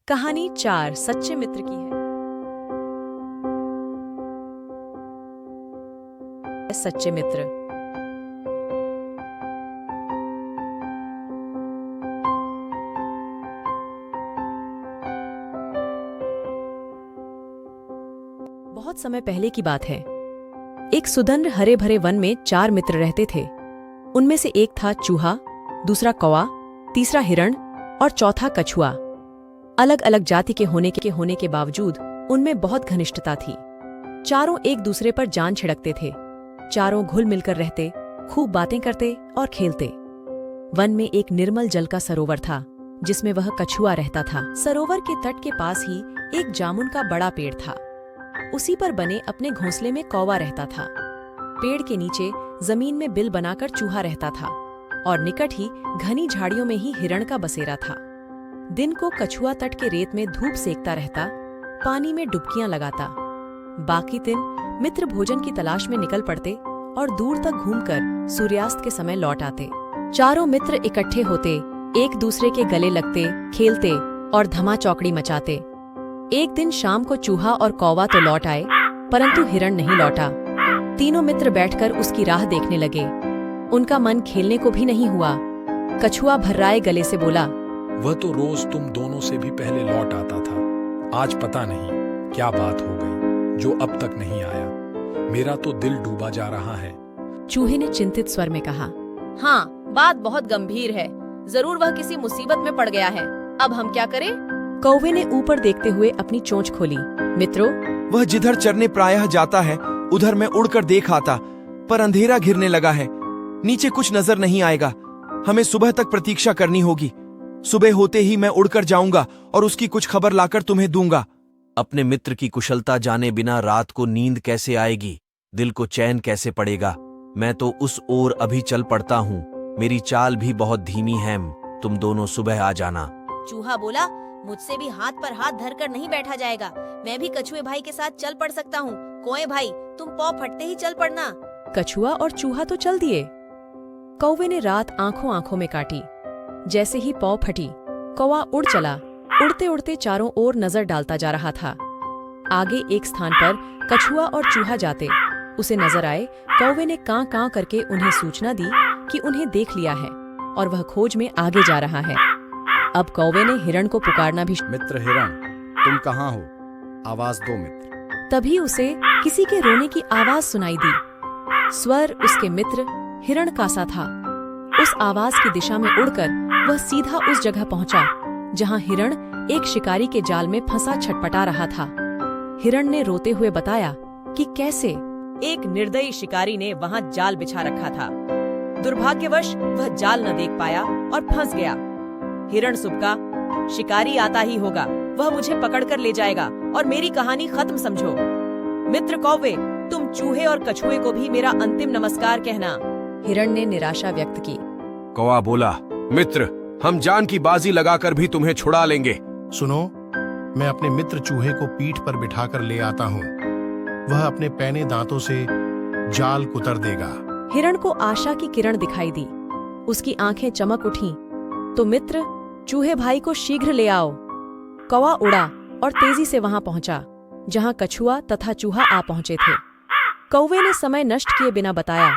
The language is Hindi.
कहानी 4 सच्चे मित्र की है। सच्चे मित्र। बहुत समय पहले की बात है। एक सुदंड हरे भरे वन में 4 मित्र रहते थे। उनमें से एक था चूहा, दूसरा कौवा, तीसरा हिरण और चौथा कछुआ। अलग अलग जाति के होने के बावजूद उनमें बहुत घनिष्ठता थी। चारों एक दूसरे पर जान छिड़कते थे। चारों घुल मिलकर रहते, खूब बातें करते और खेलते। वन में एक निर्मल जल का सरोवर था, जिसमें वह कछुआ रहता था। सरोवर के तट के पास ही एक जामुन का बड़ा पेड़ था। उसी पर बने अपने घोंसले में कौवा रहता था। पेड़ के नीचे जमीन में बिल बनाकर चूहा रहता था और निकट ही घनी झाड़ियों में ही हिरण का बसेरा था। दिन को कछुआ तट के रेत में धूप सेकता रहता, पानी में डुबकियां लगाता। बाकी दिन मित्र भोजन की तलाश में निकल पड़ते और दूर तक घूमकर सूर्यास्त के समय लौट आते। चारों मित्र इकट्ठे होते, एक दूसरे के गले लगते, खेलते और धमा चौकड़ी मचाते। एक दिन शाम को चूहा और कौवा तो लौट आए, परंतु हिरण नहीं लौटा। तीनों मित्र बैठकर उसकी राह देखने लगे। उनका मन खेलने को भी नहीं हुआ। कछुआ भर्राए गले से बोला, वह तो रोज तुम दोनों से भी पहले लौट आता था। आज पता नहीं क्या बात हो गई जो अब तक नहीं आया। मेरा तो दिल डूबा जा रहा है। चूहे ने चिंतित स्वर में कहा, हाँ, बात बहुत गंभीर है। जरूर वह किसी मुसीबत में पड़ गया है। अब हम क्या करें? कौवे ने ऊपर देखते हुए अपनी चोंच खोली। मित्रों, वह जिधर चरने प्रायः जाता है उधर मैं उड़कर देख आता, पर अंधेरा घिरने लगा है। नीचे कुछ नजर नहीं आएगा। हमें सुबह तक प्रतीक्षा करनी होगी। सुबह होते ही मैं उड़कर जाऊंगा और उसकी कुछ खबर लाकर तुम्हें दूंगा। अपने मित्र की कुशलता जाने बिना रात को नींद कैसे आएगी, दिल को चैन कैसे पड़ेगा। मैं तो उस ओर अभी चल पड़ता हूँ। मेरी चाल भी बहुत धीमी है। तुम दोनों सुबह आ जाना। चूहा बोला, मुझसे भी हाथ पर हाथ धरकर नहीं बैठा जाएगा। मैं भी कछुए भाई के साथ चल पड़ सकता हूँ। कोए भाई, तुम पौ फटते ही चल पड़ना। कछुआ और चूहा तो चल दिए। कौवे ने रात आंखों आंखों में काटी। जैसे ही पौ फटी, कौवा उड़ चला। उड़ते उड़ते चारों ओर नजर डालता जा रहा था। आगे एक स्थान पर कछुआ और चूहा जाते उसे नजर आए। कौवे ने कां कां करके उन्हें सूचना दी कि उन्हें देख लिया है और वह खोज में आगे जा रहा है। अब कौवे ने हिरण को पुकारना भी। मित्र हिरण, तुम कहाँ हो? आवाज दो मित्र। तभी उसे किसी के रोने की आवाज सुनाई दी। स्वर उसके मित्र हिरण का सा था। उस आवाज की दिशा में उड़कर वह सीधा उस जगह पहुंचा जहां हिरण एक शिकारी के जाल में फंसा छटपटा रहा था। हिरण ने रोते हुए बताया कि कैसे एक निर्दयी शिकारी ने वहाँ जाल बिछा रखा था। दुर्भाग्यवश वह जाल न देख पाया और फंस गया। हिरण सुबका, शिकारी आता ही होगा, वह मुझे पकड़कर ले जाएगा और मेरी कहानी खत्म समझो। मित्र कौवे, तुम चूहे और कछुए को भी मेरा अंतिम नमस्कार कहना। हिरण ने निराशा व्यक्त की। कौवा बोला, मित्र, हम जान की बाजी लगाकर भी तुम्हें छुड़ा लेंगे। सुनो, मैं अपने मित्र चूहे को पीठ पर बिठाकर ले आता हूँ। वह अपने पैने दांतों से जाल कुतर देगा। हिरण को आशा की किरण दिखाई दी। उसकी आंखें चमक उठीं। तो मित्र, चूहे भाई को शीघ्र ले आओ। कौवा उड़ा और तेजी से वहां पहुंचा जहां कछुआ तथा चूहा आ पहुंचे थे। कौवे ने समय नष्ट किए बिना बताया,